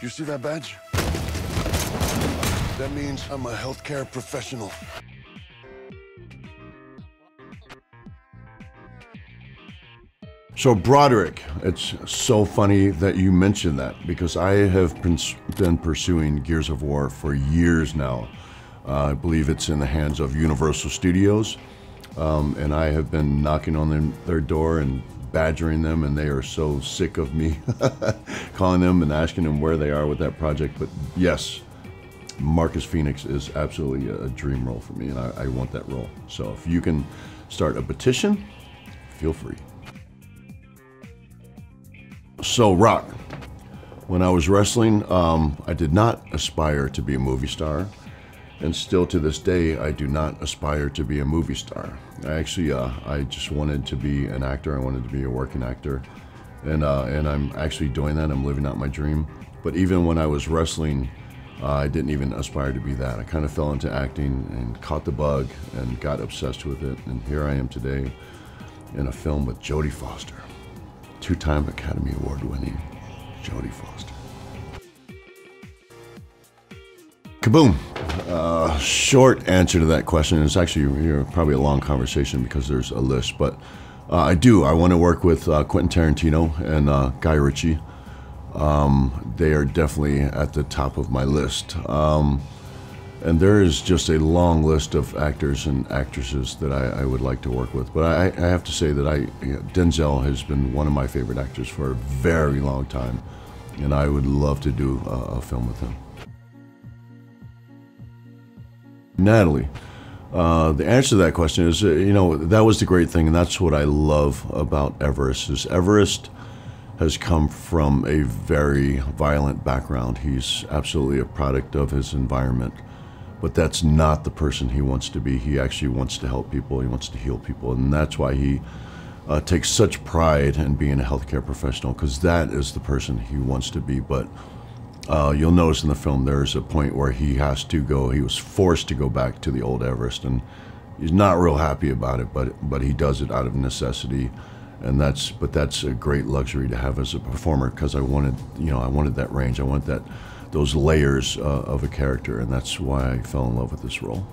You see that badge? That means I'm a healthcare professional. So Broderick, it's so funny that you mentioned that because I have been pursuing Gears of War for years now. I believe it's in the hands of Universal Studios, and I have been knocking on their door and badgering them, and they are so sick of me calling them and asking them where they are with that project. But yes, Marcus Fenix is absolutely a dream role for me, and I want that role. So if you can start a petition, feel free. So Rock, when I was wrestling, I did not aspire to be a movie star, and still to this day, I do not aspire to be a movie star. I just wanted to be an actor. I wanted to be a working actor, and I'm actually doing that. I'm living out my dream. But even when I was wrestling, I didn't even aspire to be that. I kind of fell into acting and caught the bug and got obsessed with it, and here I am today in a film with Jodie Foster. Two-time Academy Award winning Jodie Foster. Kaboom! Short answer to that question is actually probably a long conversation because there's a list, but I want to work with Quentin Tarantino and Guy Ritchie. They are definitely at the top of my list. And there is just a long list of actors and actresses that I would like to work with. But I have to say that Denzel has been one of my favorite actors for a very long time. And I would love to do a film with him. Natalie, the answer to that question is, that was the great thing. And that's what I love about Everest, is Everest has come from a very violent background. He's absolutely a product of his environment. But that's not the person he wants to be. He actually wants to help people. He wants to heal people. And that's why he takes such pride in being a healthcare professional, because that is the person he wants to be. But you'll notice in the film there's a point where he was forced to go back to the old Everest. And he's not real happy about it, but he does it out of necessity. And that's a great luxury to have as a performer, because I wanted that range. I wanted those layers of a character, and that's why I fell in love with this role.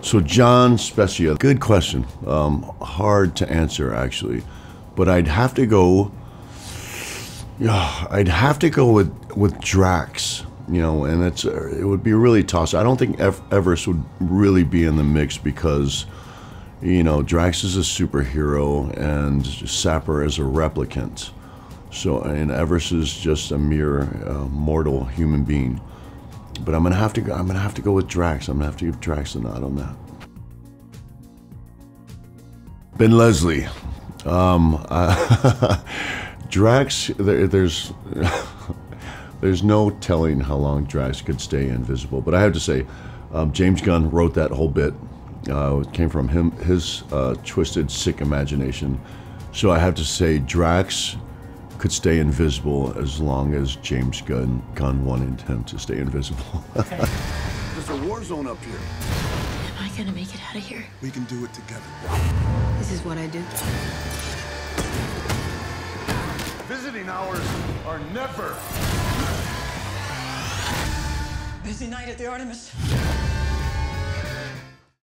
So John Specia, good question. Hard to answer actually, but I'd have to go with Drax. And it would be really tough. I don't think Everest would really be in the mix because Drax is a superhero and Sapper is a replicant. So, and Everest is just a mere mortal human being. But I'm gonna have to go with Drax. I'm gonna have to give Drax a nod on that. Ben Leslie, Drax. There's no telling how long Drax could stay invisible. But I have to say, James Gunn wrote that whole bit. It came from his twisted, sick imagination. So I have to say, Drax could stay invisible as long as James Gunn wanted him to stay invisible. There's a war zone up here. Am I gonna make it out of here? We can do it together. This is what I do. Visiting hours are never. Busy night at the Artemis.